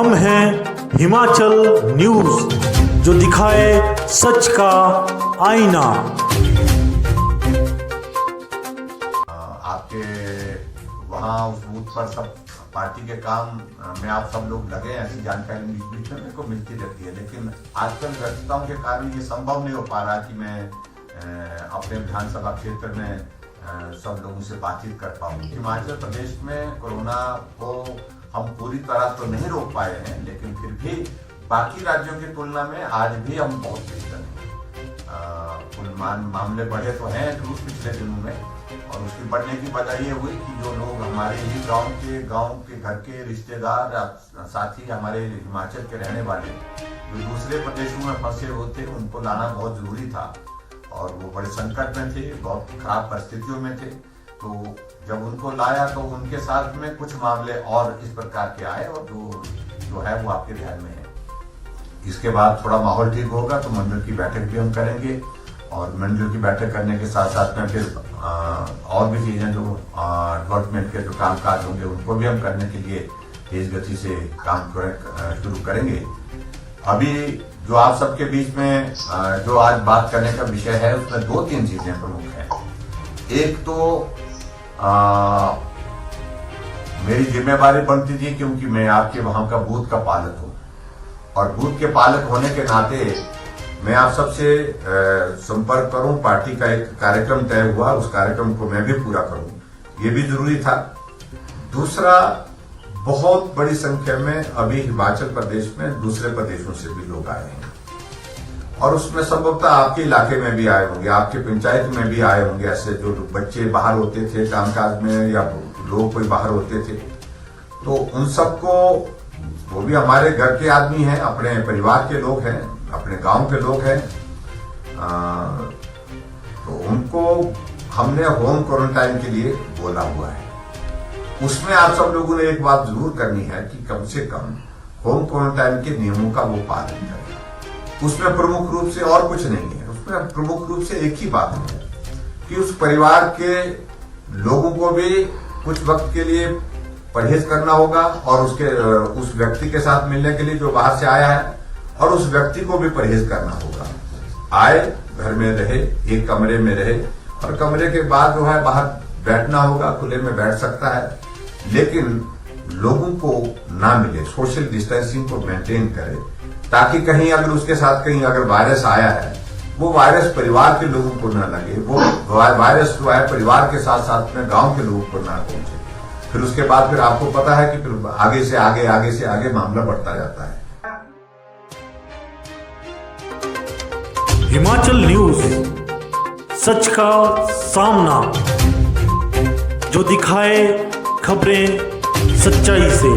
हम हैं हिमाचल न्यूज, जो दिखाए सच का आईना। आपके वहाँ उस बूथ पर सब पार्टी के काम में आप सब लोग लगे, ऐसी जानकारी बीच में मेरे को मिलती रहती है, लेकिन आजकल व्यस्तताओं के कारण ये संभव नहीं हो पा रहा कि मैं अपने विधानसभा क्षेत्र में सब लोगों से बातचीत कर पाऊँ। हिमाचल प्रदेश में कोरोना को हम पूरी तरह तो नहीं रोक पाए हैं, लेकिन फिर भी बाकी राज्यों की तुलना में आज भी हम बहुत बेहतर हैं। कुल मामले बढ़े तो हैं जरूर पिछले दिनों में, और उसकी बढ़ने की वजह ये हुई कि जो लोग हमारे ही गांव के घर के रिश्तेदार साथी हमारे हिमाचल के रहने वाले जो दूसरे प्रदेशों में फंसे हुए थे, उनको लाना बहुत जरूरी था, और वो बड़े संकट में थे, बहुत खराब परिस्थितियों में थे। तो जब उनको लाया तो उनके साथ में कुछ मामले और इस प्रकार के आए, और जो है वो आपके ध्यान में है। इसके बाद थोड़ा माहौल ठीक होगा तो मंडल की बैठक भी हम करेंगे, और मंडल की बैठक करने के साथ साथ में फिर और भी चीजें जो डेवलपमेंट के जो कामकाज होंगे उनको भी हम करने के लिए तेज गति से काम शुरू करेंगे। अभी जो आप सबके बीच में जो आज बात करने का विषय है, उसमें 2-3 चीजें प्रमुख हैं। एक तो मेरी जिम्मेवारी बनती थी, क्योंकि मैं आपके वहां का बूथ का पालक हूं, और बूथ के पालक होने के नाते मैं आप सबसे संपर्क करूं। पार्टी का एक कार्यक्रम तय हुआ, उस कार्यक्रम को मैं भी पूरा करूं, ये भी जरूरी था। दूसरा, बहुत बड़ी संख्या में अभी हिमाचल प्रदेश में दूसरे प्रदेशों से भी लोग आए हैं, और उसमें संभवतः आपके इलाके में भी आए होंगे, आपके पंचायत में भी आए होंगे। ऐसे जो बच्चे बाहर होते थे कामकाज में, या लोग कोई बाहर होते थे, तो उन सबको, वो भी हमारे घर के आदमी हैं, अपने परिवार के लोग हैं, अपने गांव के लोग हैं, तो उनको हमने होम क्वारंटाइन के लिए बोला हुआ है। उसमें आप सब लोगों ने एक बात जरूर करनी है कि कम से कम होम क्वारंटाइन के नियमों का वो पालन करें। उसमें प्रमुख रूप से और कुछ नहीं है, उसमें प्रमुख रूप से एक ही बात है कि उस परिवार के लोगों को भी कुछ वक्त के लिए परहेज करना होगा, और उस व्यक्ति के साथ मिलने के लिए जो बाहर से आया है, और उस व्यक्ति को भी परहेज करना होगा। आए, घर में रहे, एक कमरे में रहे, और कमरे के बाद जो है बाहर बैठना होगा, खुले में बैठ सकता है, लेकिन लोगों को ना मिले, सोशल डिस्टेंसिंग को मेंटेन करे, ताकि कहीं अगर उसके साथ कहीं अगर वायरस आया है, वो वायरस परिवार के लोगों को ना लगे, वो वायरस जो है परिवार के साथ साथ में गांव के लोगों को ना पहुंचे। फिर उसके बाद फिर आपको पता है कि फिर आगे से आगे मामला बढ़ता जाता है। हिमाचल न्यूज, सच का सामना, जो दिखाए खबरें सच्चाई से।